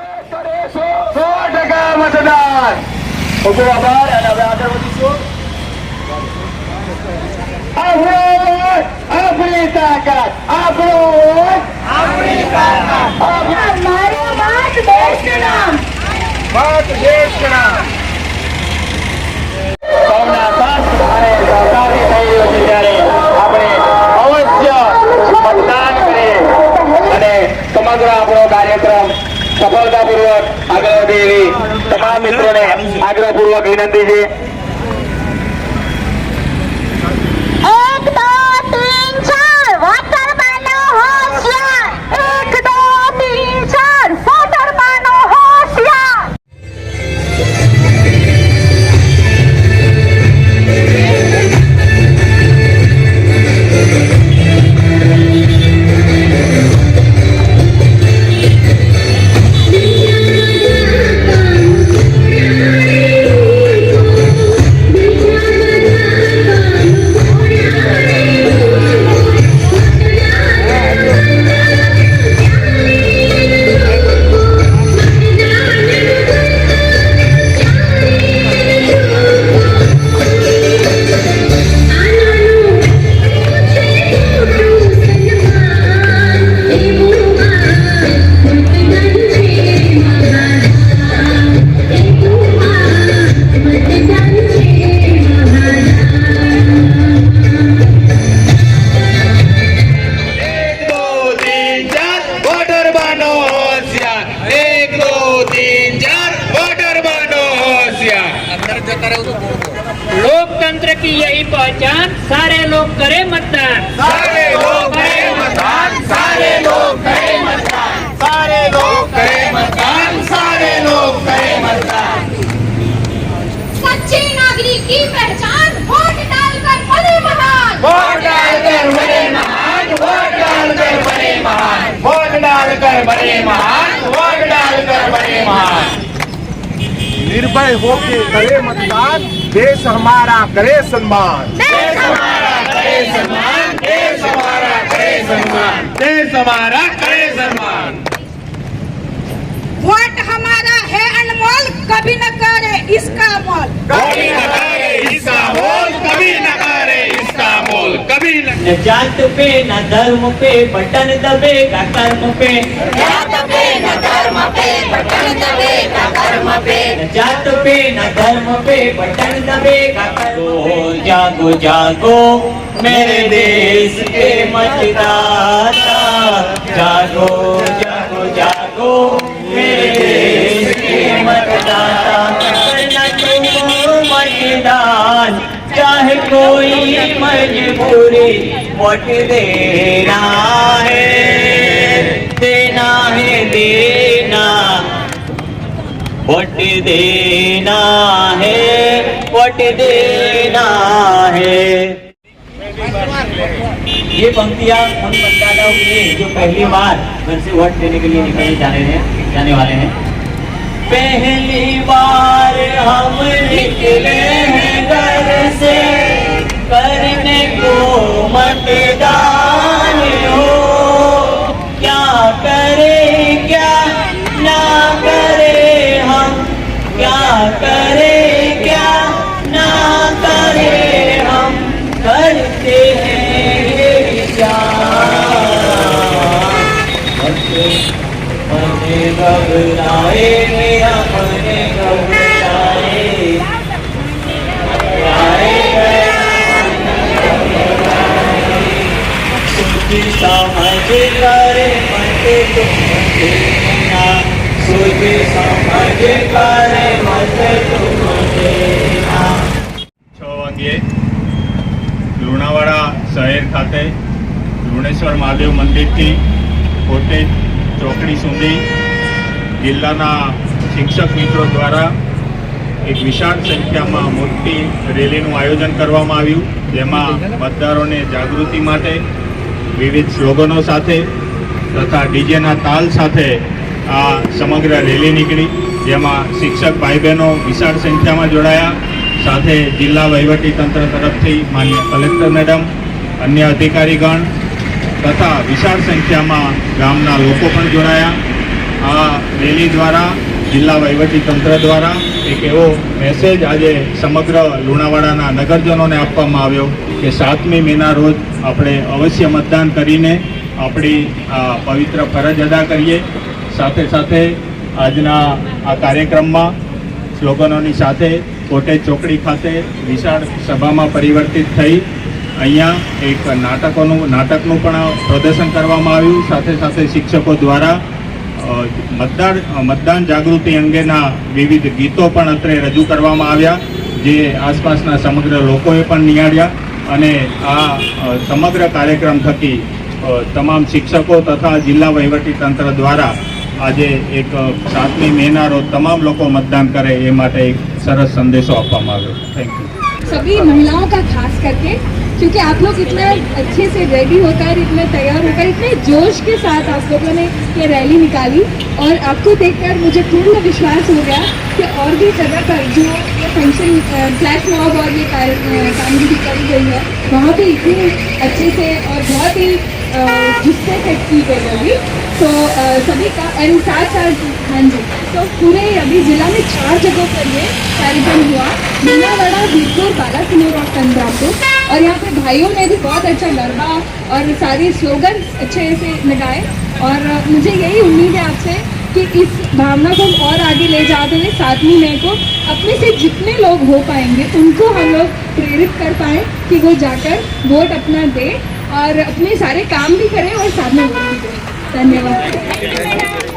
100% મતદાન. ખૂબ ખૂબ આભાર અને હવે આગળ વધીશું. આપણી તાકાત, આપણી તાકાત, મારો મત દેશનું નામ. મત દેશના સૌના સાથ અને સહકારથી થઈ રહ્યો છે ત્યારે આપણે અવશ્ય મતદાન કરીએ અને સમગ્ર આપણો કાર્યક્રમ સફળતાપૂર્વક આગળ વધે એવી તમામ મિત્રોને આગ્રહપૂર્વક વિનંતી છે. 1 2 3 4 વોટર માનો હોશિયાર. 1 2 3 4 વોટર માનો હોશિયાર. लोकतंत्र की यही पहचान, सारे लोग करें मतदान, सारे लोग करें मतदान, सारे लोग करें मतदान, सारे लोग करें मतदान, सारे लोग करें मतदान. सच्चे नागरिक की पहचान वोट डालकर बने महान. वोट डालकर बने महान, वोट डालकर बने महान, वोट डालकर बने महान, वोट डालकर बने महान. निर्भय होके करे मतदान, देश हमारा करे सम्मान. देश हमारा करे सम्मान, देश हमारा करे सम्मान, देश हमारा करे सम्मान. वोट हमारा है अनमोल, कभी न करे इसका मोल. कभी न करे इसका मोल, कभी न करे इसका मोल, कभी न. न जात पे न धर्म पे बटन दबेगा कर्म पे, जात पे न धर्म पे बटन दबेगा कर्म पे. न जात पे न धर्म पे बटन दबेगा कर्म पे. जागो जागो मेरे देश के मतदाता, जागो जागो जागो मेरे देश के मतदाता. करना तुम मतदान, चाहे कोई मजबूरी, वोट देना है, देना है, देना. वोट देना है, वोट देना है. ये पंक्तियां उन मतदाताओं के लिए जो पहली बार घर से वोट देने के लिए निकलने जाने वाले हैं. पहली बार हम निकले हैं घर से, करने को मतदान हो. क्या करे क्या ना करे हम, क्या करे क्या ना करे हम, करते हैं ये विचार. मने घबराए मेरा, मने घबराए, सोच समझ कर मत तुम देना, सोच समझ कर मत तुम देना. 6 વાગ્યે લુણાવાડા શહેર ખાતે લુણેશ્વર મહાદેવ મંદિરથી કોટેજ ચોકડી સુધી જિલ્લાના શિક્ષક મિત્રો દ્વારા એક વિશાળ સંખ્યામાં મોટી રેલીનું આયોજન કરવામાં આવ્યું, જેમાં મતદારોને જાગૃતિ માટે વિવિધ સ્લોગનો સાથે તથા ડીજેના તાલ સાથે આ સમગ્ર રેલી નીકળી, જેમાં શિક્ષક ભાઈ બહેનો વિશાળ સંખ્યામાં જોડાયા. સાથે જિલ્લા વહીવટીતંત્ર તરફથી માન્ય કલેક્ટર મેડમ, અન્ય અધિકારીગણ તથા વિશાળ સંખ્યામાં ગામના લોકો પણ જોડાયા. આ રેલી દ્વારા જિલ્લા વહીવટી તંત્ર દ્વારા એક એવો મેસેજ આજે સમગ્ર લુણાવાડાના નગરજનોને આપવામાં આવ્યો કે 7મી મેના રોજ આપણે અવશ્ય મતદાન કરીને આપણી આ પવિત્ર ફરજ અદા કરીએ. સાથે સાથે આજના આ કાર્યક્રમમાં સ્લોગનોની સાથે કોટેજ ચોકડી ખાતે વિશાળ સભામાં પરિવર્તિત થઈ અહીંયા એક નાટકનું પણ પ્રદર્શન કરવામાં આવ્યું. સાથે સાથે શિક્ષકો દ્વારા મતદાન જાગૃતિ અંગેના વિવિધ ગીતો પણ અત્રે રજૂ કરવામાં આવ્યા, જે આસપાસના સમગ્ર લોકોએ પણ નિહાળ્યા. અને આ સમગ્ર કાર્યક્રમ થકી તમામ શિક્ષકો તથા જિલ્લા વહીવટી તંત્ર દ્વારા આજે એક 7મી મેના રોજ તમામ લોકો मतदान કરે એ માટે એક સરસ સંદેશો આપવામાં આવ્યો. Thank you. सभी महिलाओं का खास करके, क्योंकि आप लोग इतना अच्छे से रेडी होकर, इतने तैयार होकर, इतने जोश के साथ आप लोगों ने ये रैली निकाली और आपको देखकर मुझे पूर्ण विश्वास हो गया कि और भी जगह पर जो ये फंक्शन फ्लैश मॉब और ये कामगिरी करी गई है वहाँ पे इतनी अच्छे से और बहुत ही जुस्से से की गई होगी. तो सभी का एंड साथ हाँ जी, तो पूरे अभी जिला में 4 जगहों पर ये कार्यक्रम हुआ, लुणावाड़ा, वीरपुर, बालासिनोर और चंद्रापुर. और यहाँ पे भाइयों ने भी बहुत अच्छा गरबा और सारे स्लोगन अच्छे से लगाए. और मुझे यही उम्मीद है आपसे कि इस भावना को और आगे ले जाते हुए 7वीं मई को अपने से जितने लोग हो पाएंगे उनको हम लोग प्रेरित कर पाएँ कि वो जाकर वोट अपना दें और अपने सारे काम भी करें और साथ में वोट भी दें. धन्यवाद.